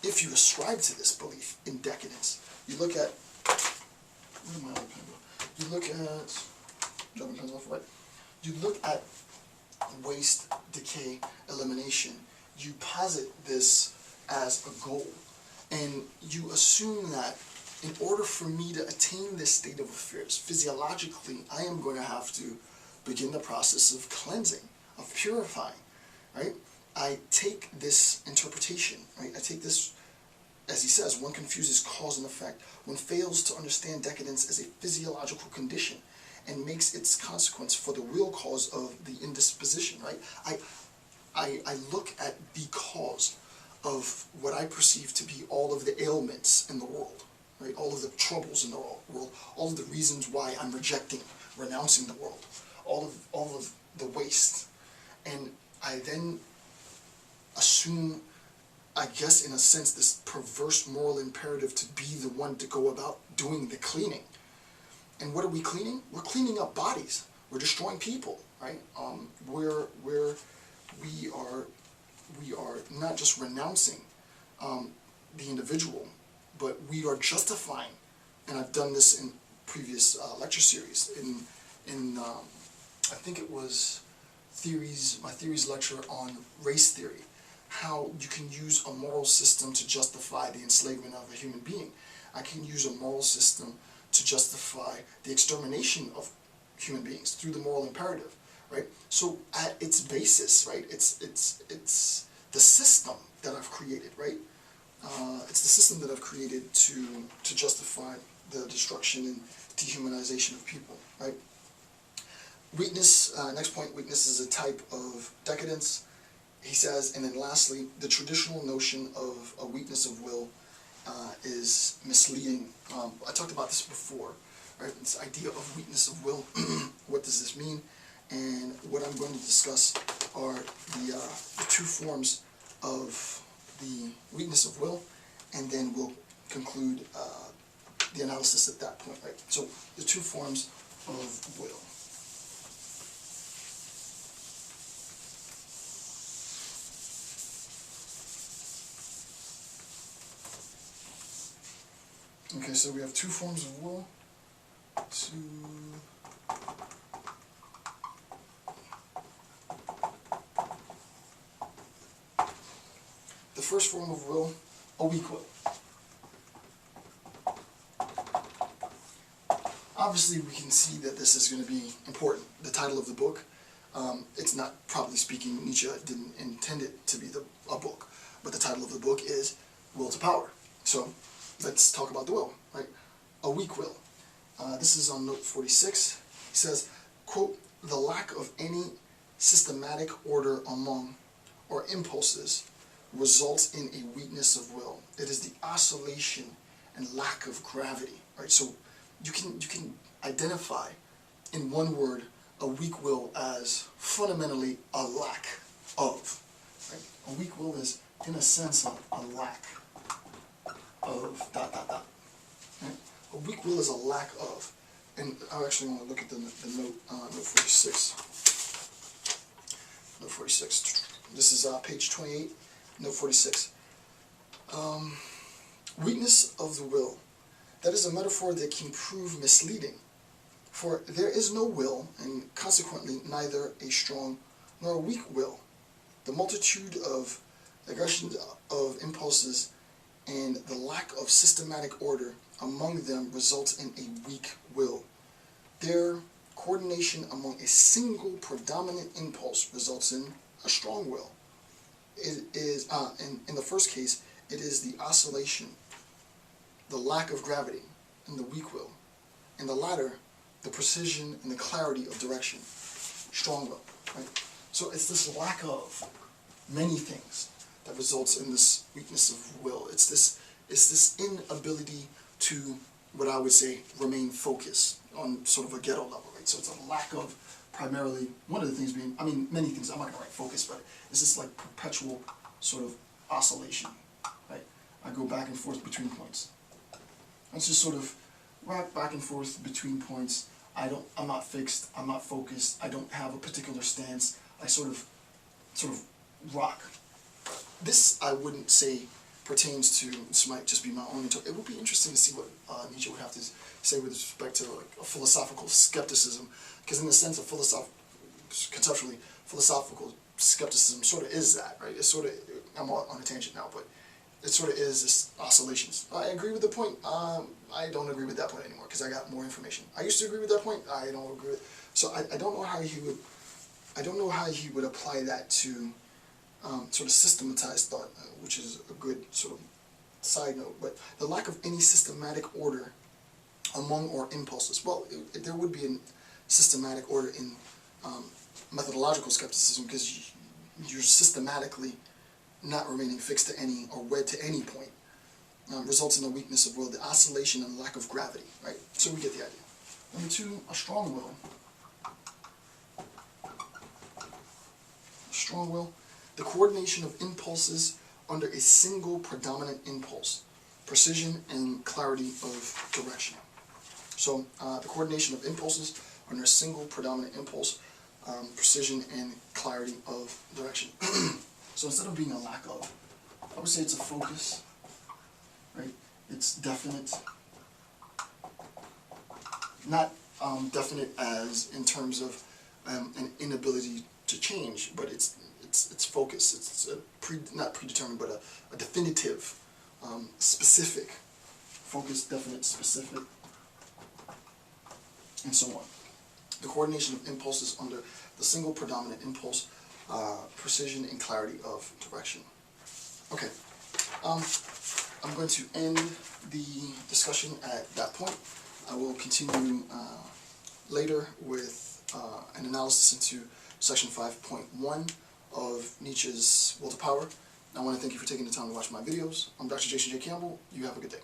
if you ascribe to this belief in decadence, you look at, where did my other pen go? You look at, dropping pens off, right? You look at waste, decay, elimination. You posit this as a goal, and you assume that in order for me to attain this state of affairs, physiologically, I am going to have to begin the process of cleansing, of purifying, right? I take this interpretation, right? I take this, as he says, one confuses cause and effect. One fails to understand decadence as a physiological condition and makes its consequence for the real cause of the indisposition, right? I look at the cause of what I perceive to be all of the ailments in the world, right? All of the troubles in the world, all of the reasons why I'm rejecting, renouncing the world, all of the waste. And I then assume, I guess in a sense, this perverse moral imperative to be the one to go about doing the cleaning. And what are we cleaning? We're cleaning up bodies. We're destroying people, right? We are not just renouncing the individual, but we are justifying. And I've done this in previous lecture series. In I think it was my theories lecture on race theory, how you can use a moral system to justify the enslavement of a human being. I can use a moral system to justify the extermination of human beings through the moral imperative, right? So at its basis, right, it's the system that I've created, right? It's the system that I've created to justify the destruction and dehumanization of people, right? Weakness, next point, weakness is a type of decadence. He says, and then lastly, the traditional notion of a weakness of will is misleading. I talked about this before, right? This idea of weakness of will. What does this mean? And what I'm going to discuss are the two forms of the weakness of will, and then we'll conclude the analysis at that point, right? So the two forms of will. Okay, so we have two forms of will. The first form of will, a weak will. Obviously, we can see that this is going to be important. The title of the book, it's not, probably speaking, Nietzsche didn't intend it to be a book, but the title of the book is Will to Power. So let's talk about the will, right? A weak will. This is on note 46. He says, quote, the lack of any systematic order among or impulses results in a weakness of will. It is the oscillation and lack of gravity, right? So you can identify in one word a weak will as fundamentally a lack of, right? A weak will is, in a sense, a lack of ... Right? A weak will is a lack of, and I actually want to look at the note, note 46. Note 46. This is page 28, note 46. Weakness of the will. That is a metaphor that can prove misleading, for there is no will, and consequently neither a strong nor a weak will. The multitude of aggressions of impulses and the lack of systematic order among them results in a weak will. Their coordination among a single predominant impulse results in a strong will. It is, in the first case, it is the oscillation, the lack of gravity, and the weak will. In the latter, the precision and the clarity of direction, strong will, right? So it's this lack of many things that results in this weakness of will. It's this inability to, what I would say, remain focused on sort of a ghetto level, right? So it's a lack of, primarily, one of the things being, I mean, many things, I'm not going to write focus, but it's this like perpetual sort of oscillation, right? I go back and forth between points. It's just sort of rock back and forth between points. I'm not fixed, I'm not focused, I don't have a particular stance. I sort of rock. This, I wouldn't say, pertains to, this might just be my own, it would be interesting to see what Nietzsche would have to say with respect to like a philosophical skepticism, because in the sense of conceptually, philosophical skepticism sort of is that, right? It's sort of, I'm on a tangent now, but it sort of is this oscillations. I agree with the point. I don't agree with that point anymore because I got more information. I used to agree with that point. I don't agree with. So I don't know how he would. I don't know how he would apply that to sort of systematized thought, which is a good sort of side note. But the lack of any systematic order among our impulses. Well, there would be a systematic order in methodological skepticism because you're systematically not remaining fixed to any or wed to any point, results in the weakness of will, the oscillation and lack of gravity, right? So we get the idea. Number two, a strong will. Strong will, the coordination of impulses under a single predominant impulse, precision and clarity of direction. So the coordination of impulses under a single predominant impulse, precision and clarity of direction. So instead of being a lack of, I would say it's a focus, right? It's definite, not definite as in terms of an inability to change, but it's focus. It's not predetermined, but a definitive, specific, focus, definite, specific, and so on. The coordination of impulses under the single predominant impulse, precision and clarity of direction. Okay, I'm going to end the discussion at that point. I will continue later with an analysis into section 5.1 of Nietzsche's Will to Power. I want to thank you for taking the time to watch my videos. I'm Dr. Jason J. Campbell. You have a good day.